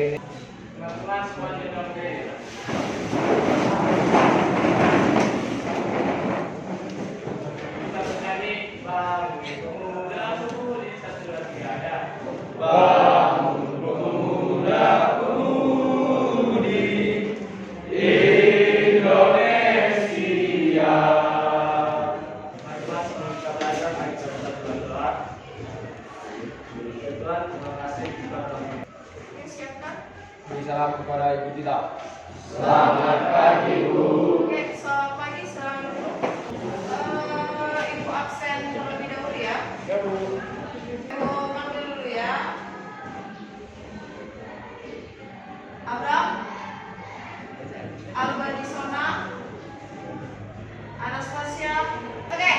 materi ini. Teman-teman semuanya dong, kita mencari Bang Pemuda Pemudi, satu lagi ada Bang Pemuda Pemudi Indonesia. Mari sebelum kita belajar, mari kita berdoa. Tuhan, terima kasih kepada Beri salam kepada Ibu Tita. Selamat pagi, Bu. Oke, selamat pagi selalu. Ibu absen terlebih dahulu ya. Ya, Bu. Ibu panggil dulu ya. Abraham, Alba Disona, Anastasia. Oke,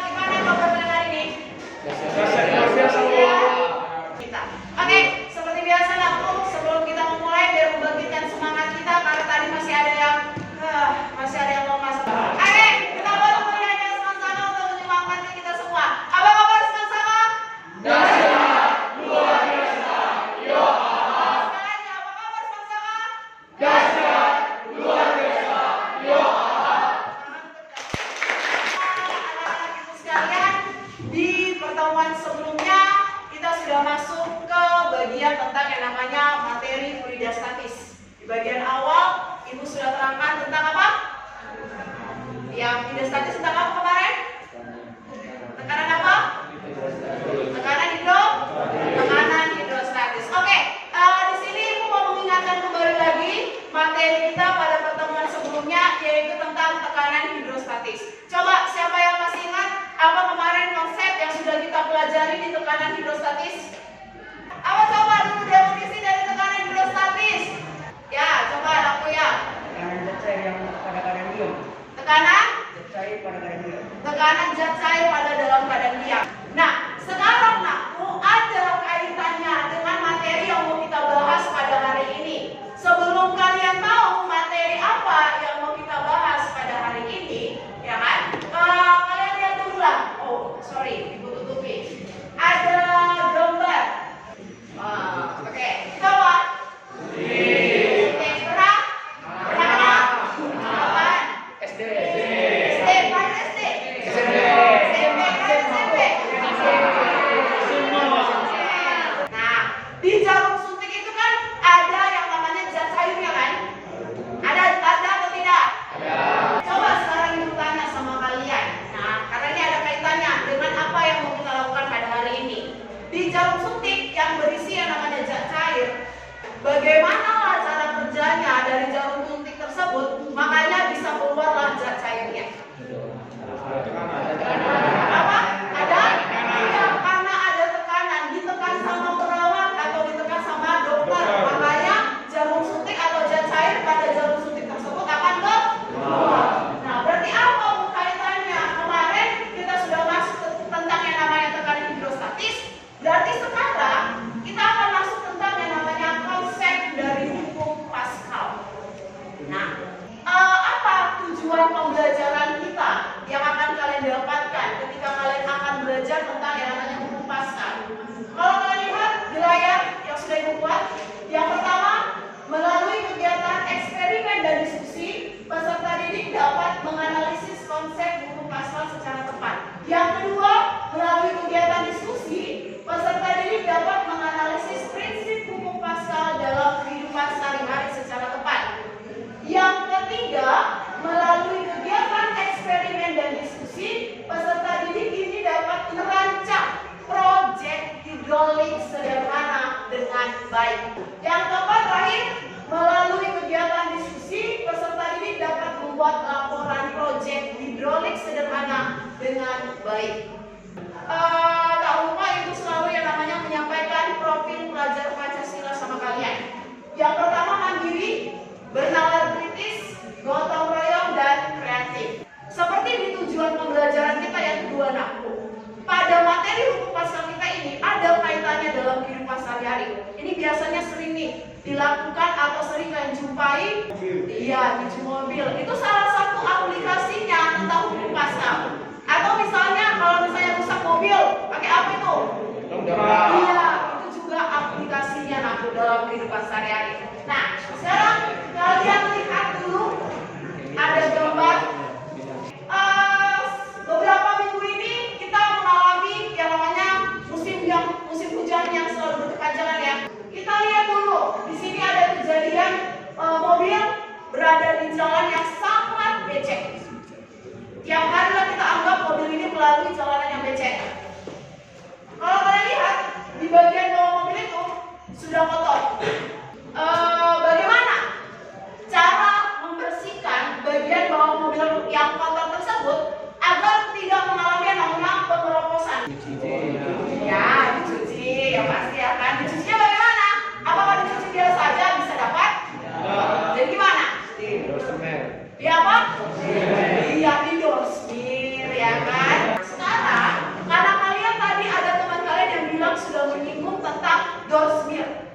gimana kabar kalian hari ini? Kita. Oke, seperti biasa aku sebelum kita memulai biar membangkitkan semangat kita karena tadi masih ada yang mau masuk. Oke, kita baru bernyanyi sama-sama untuk menyemangati kita semua. Apa kabar sama-sama? Dahsyat, luar biasa, yo Allah. Sekali lagi, apa kabar sama-sama? Dahsyat, luar biasa, yo Allah. Anak-anak ibu sekalian, di pertemuan sebelumnya kita sudah masuk ke bagian tentang yang namanya materi fluida statis. Di bagian awal, ibu sudah terangkan tentang apa? Ya, fluida statis tentang apa kemarin? Tekanan apa? Tekanan hidrostatis. Oke, di sini ibu mau mengingatkan kembali lagi materi kita pada pertemuan sebelumnya, yaitu tentang tekanan hidrostatis. Coba siapa yang masih ingat apa kemarin konsep yang sudah kita pelajari di tekanan hidrostatis? Apa coba dulu definisi dari tekanan hidrostatis? Ya, coba aku ya. Tekanan zat cair yang pada keadaan diam. Tekanan Zat cair pada keadaan diam. tekanan zat cair pada dalam keadaan diam. Nah, sekarang nakku ada kaitannya dengan materi yang mau kita bahas pada hari ini. Sebelum kalian tahu materi apa yang mau kita bahas pada hari ini, ya kan? Kalian lihat dulu lah. Oh, sorry, ibu tutupi. Ada gambar. Oke, kita apa? Oke, gerak. Gerak. Kapan? SD. SD, mana SD? SMP, mana SMP? Nah, di jarum suntik itu kan ada yang namanya zat cairnya kan? Ada atau tidak? Ada. Coba sekarang ibu tanya sama kalian. Nah, karena ini ada kaitannya dengan apa yang mau kita lakukan pada hari ini. Di jarum suntik yang berisi yang namanya zat cair, bagaimana cara kerjanya dari jarum suntik tersebut? Makanya bisa keluarlah zat cairnya. Apa? Ada? Iya, karena ada tekanan, ditekan sama perawat atau ditekan sama dokter. Makanya jarum suntik atau zat cair pada jarum suntik tersebut akan keluar. Nah, berarti apa Bu kaitannya? Kemarin kita sudah masuk tentang yang namanya tekanan hidrostatis. Berarti sekarang kita akan masuk tentang yang namanya konsep dari hukum Pascal. Nah, apa tujuan pembelajaran kita yang akan kalian dapatkan ketika kalian akan belajar tentang yang namanya hukum Pascal? Kalau kalian lihat di layar yang sudah ibu buat, yang pertama, melalui kegiatan eksperimen dan diskusi, peserta didik dapat menganalisis konsep hukum Pascal secara tepat. Yang kedua, melalui kegiatan diskusi, peserta didik dapat menganalisis prinsip hukum Pascal dalam kehidupan sehari-hari secara tepat. Yang ketiga, melalui kegiatan eksperimen dan diskusi, peserta didik ini dapat merancang proyek hidrolik sederhana dengan baik. Yang keempat terakhir, melalui kegiatan diskusi, peserta didik dapat membuat laporan proyek hidrolik sederhana dengan baik. Tak lupa ibu selalu yang namanya menyampaikan profil pelajar Pancasila sama kalian. Yang pertama mandiri, bernalar kritis, gotong royong dan kreatif. Seperti di tujuan pembelajaran kita yang kedua nakku. Pada materi hukum Pascal kita ini ada kaitannya dalam kehidupan sehari-hari. Ini biasanya sering nih dilakukan atau sering kalian jumpai. Iya, cuci mobil. Itu salah satu aplikasinya tentang hukum Pascal. Atau misalnya kalau misalnya rusak mobil, pakai apa itu? Iya, itu juga aplikasi aplikasinya aku dalam kehidupan sehari-hari. Nah, sekarang kalian lihat dulu ada gambar. Beberapa minggu ini kita mengalami yang namanya musim hujan yang selalu berkepanjangan ya. Kita lihat dulu di sini ada kejadian mobil berada di jalan yang sangat becek. Tiap hari lah kita anggap mobil ini melalui jalanan yang becek. Kalau kalian lihat di bagian bawah mobil itu sudah kotor. Bagaimana cara membersihkan bagian bawah mobil yang kotor tersebut agar tidak mengalami yang namanya pengeroposan? Ya, dicuci, ya pasti akan dicucinya bagaimana? Apakah dicuci biasa saja bisa dapat? Jadi gimana? Ya apa? Iya, didorsmir ya kan? Sekarang karena kalian tadi ada teman kalian yang bilang sudah menyinggung tentang dorsmir,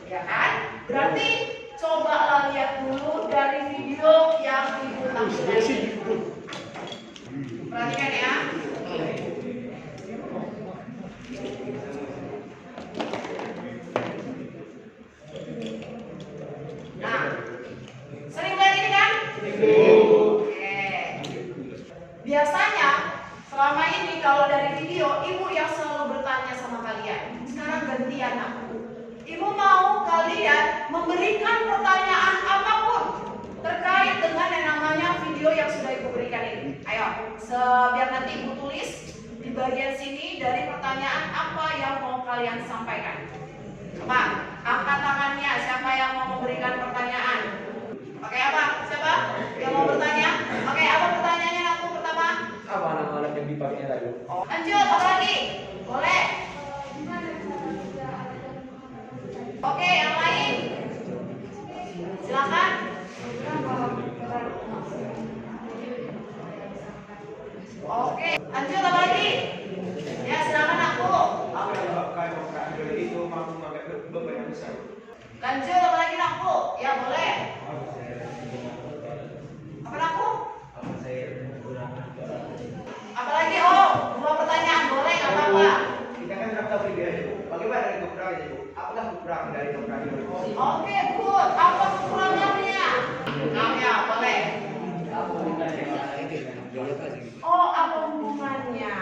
ya kan? Berarti cobalah lihat dulu dari video yang ibu tampilkan ini. Perhatikan ya. Nah, sering lihat ini kan? Oke. Biasanya selama ini kalau dari video ibu yang selalu bertanya sama kalian. Sekarang gantian aku. Ibu mau kalian memberikan pertanyaan apapun terkait dengan yang namanya video yang sudah ibu berikan ini. Ayo, biar nanti ibu tulis di bagian sini dari pertanyaan apa yang mau kalian sampaikan. Coba angkat tangannya siapa yang mau memberikan pertanyaan. Oke, apa? Siapa yang mau bertanya? Oke, apa pertanyaannya aku pertama? Apa anak-anak yang dipakai tadi? Lanjut, apa lagi? Boleh. Oke, yang lain? Silakan. Oke, lanjut apa lagi? Ya, silakan aku. Lanjut apa lagi aku? Ya, boleh. Apa aku? Apa lagi? Oh, 2 pertanyaan boleh nggak apa-apa. Kita kan dapat video itu. Bagaimana dengan kekurangan itu? Apakah kekurangan dari kekurangan itu? Oke, good. Apa kekurangannya? Nah, ya, boleh. Oh, apa hubungannya?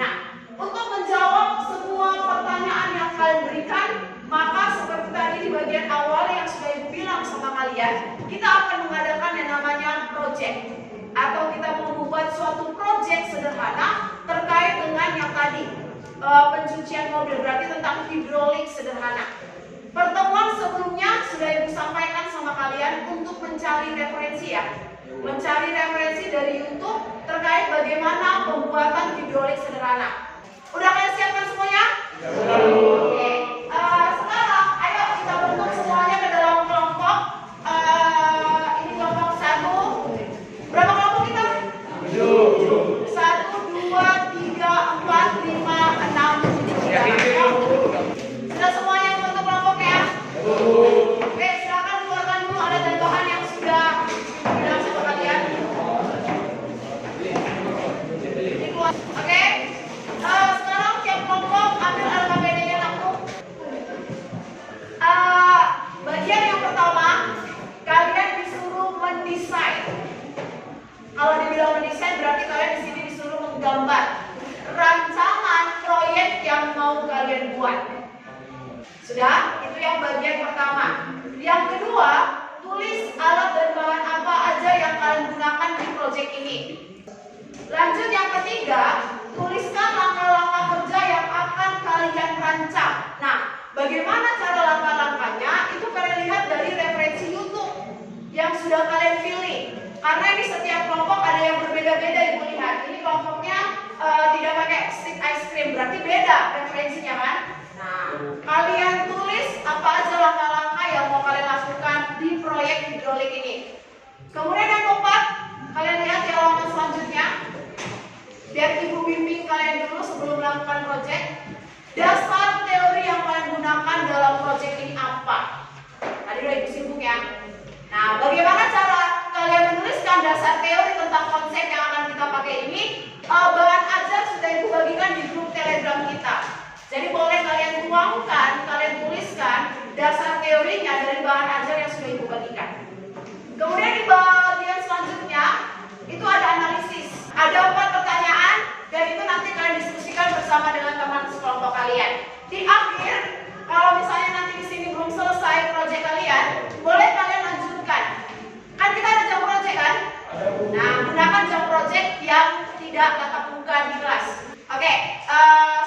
Nah, untuk menjawab semua pertanyaan yang kalian berikan, maka seperti tadi di bagian awal yang sudah ibu bilang sama kalian, kita akan mengadakan yang namanya project, atau kita mau membuat suatu project sederhana terkait dengan yang tadi pencucian mobil, berarti tentang hidrolik sederhana. Pertemuan sebelumnya sudah ibu sampaikan sama kalian untuk mencari referensi ya, mencari referensi dari YouTube terkait bagaimana pembuatan hidrolik sederhana. Udah kalian siapkan semuanya? Oke. Sekarang ayo kita bentuk semuanya ke dalam kelompok. Ini kelompok 1. Berapa kelompok kita? 1, 2, 3, 4, 5, 6, 7. Sudah semuanya bentuk kelompok ya? Oke, silakan keluarkan dulu alat dan bahan yang sudah bilang sama kalian. Oke. Sekarang tiap kelompok ambil alat APD-nya aku. Bagian yang pertama, kalian disuruh mendesain. Kalau dibilang mendesain berarti kalian di sini disuruh menggambar rancangan proyek yang mau kalian buat. Sudah? Itu yang bagian pertama. Yang kedua, tulis alat dan bahan apa aja yang kalian gunakan di proyek ini. Lanjut yang ketiga, tuliskan langkah-langkah kerja yang akan kalian rancang. Nah, bagaimana cara langkah-langkahnya? Itu kalian lihat dari referensi YouTube yang sudah kalian pilih. Karena ini setiap kelompok ada yang berbeda-beda ibu lihat. Ini kelompoknya tidak pakai stick ice cream, berarti beda referensinya kan? Nah, kalian tulis apa aja langkah-langkah yang mau kalian lakukan di proyek hidrolik ini. Kemudian yang keempat, kalian lihat di halaman selanjutnya. Biar ibu bimbing kalian dulu sebelum melakukan proyek. Dasar teori yang kalian gunakan dalam proyek ini apa? Tadi udah ibu sibuk ya. Nah, bagaimana cara kalian menuliskan dasar teori tentang konsep yang akan kita pakai ini? Bahan ajar sudah ibu bagikan di grup Telegram kita. Jadi boleh kalian tuangkan, kalian tuliskan di akhir kalau misalnya nanti di sini belum selesai proyek kalian, boleh kalian lanjutkan. Kan kita ada jam proyek kan? Nah, gunakan jam proyek yang tidak tatap muka di kelas. Oke,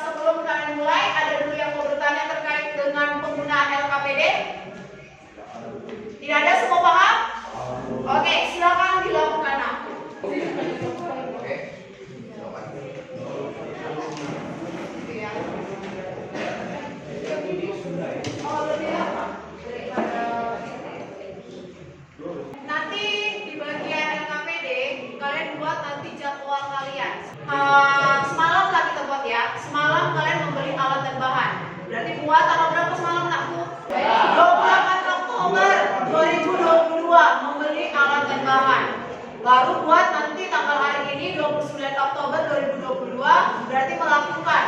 sebelum kalian mulai, ada dulu yang mau bertanya terkait dengan penggunaan LKPD? Tidak ada, semua paham? Oke, silakan dilakukan. Nanti di bagian LKPD kalian buat nanti jadwal kalian. Semalam lah kita buat ya. Semalam kalian membeli alat dan bahan. Berarti buat tanggal berapa semalam nakku? 28 Oktober 2022 membeli alat dan bahan. Baru buat nanti tanggal hari ini 29 Oktober 2022 berarti melakukan.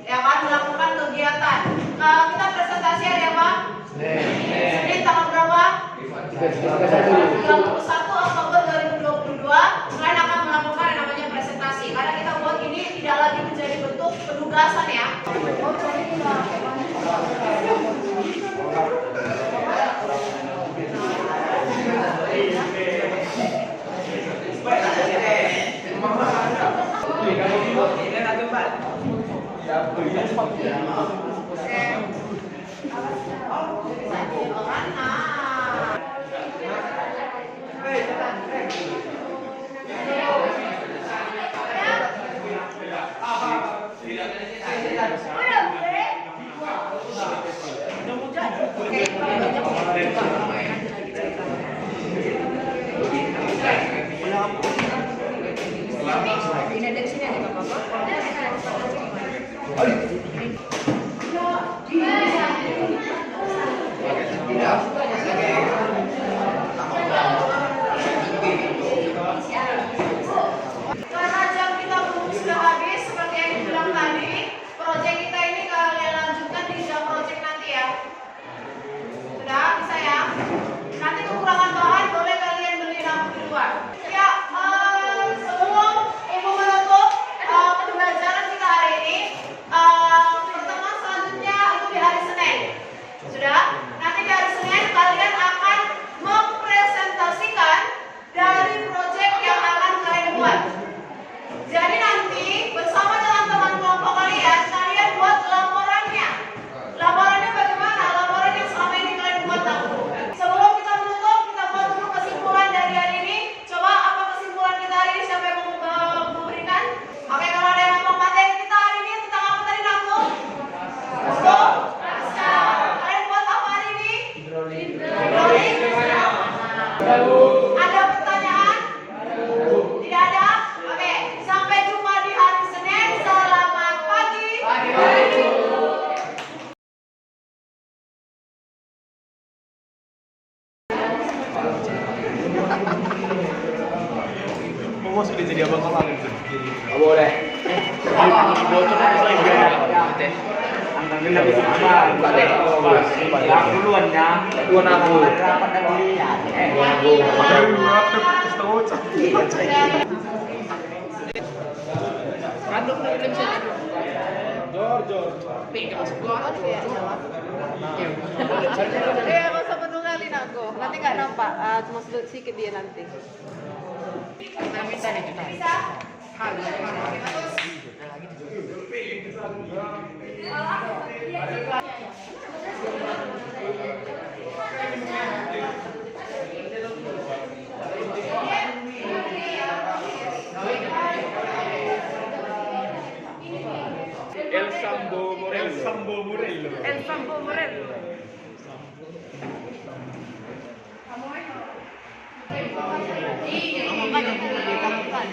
Ya kan, melakukan kegiatan. Kita presentasi hari apa? Senin tanggal berapa? 31 Oktober 2022 kalian akan melakukan yang namanya presentasi. Karena kita buat ini tidak lagi menjadi bentuk penugasan ya. Karena jam kita belum sudah habis, seperti yang dibilang tadi, proyek kita ini kalian lanjutkan di jam proyek nanti ya. Sudah bisa ya? Nanti kekurangan bahan boleh kalian beli lampu di luar. Ya, sebelum ibu menutup pembelajaran kita hari ini, pertemuan selanjutnya itu di hari Senin. Sudah? Nanti di hari Senin kalian akan mempresentasikan dari proyek yang akan kalian buat. Jadi nanti bersama dengan teman kelompok kalian, kalian buat laporannya. Laporannya bagaimana? Laporan yang selama ini kalian buat dahulu. Sebelum kita menutup, kita buat dulu kesimpulan dari hari ini. Coba apa kesimpulan kita hari ini? Siapa yang mau memberikan? Oke, kalau ada yang ngomong materi kita hari ini tentang apa tadi aku? Kalian buat apa hari ini? Hidrolik. Ada pertanyaan? Tidak ada? Oke, sampai jumpa di hari Senin. Selamat pagi. Mau sudah jadi abang kolam itu. Boleh. Bocor itu saya biar. Angkanya enggak bisa apa. Yang duluan ya. Duluan aku. Rapat dan dilihat. Gak usah penungalin aku. Nanti nggak nampak. Cuma sedikit dia nanti. Bisa? El Sambo Morello. El Sambo Morello. Iya, makanya kamu kan.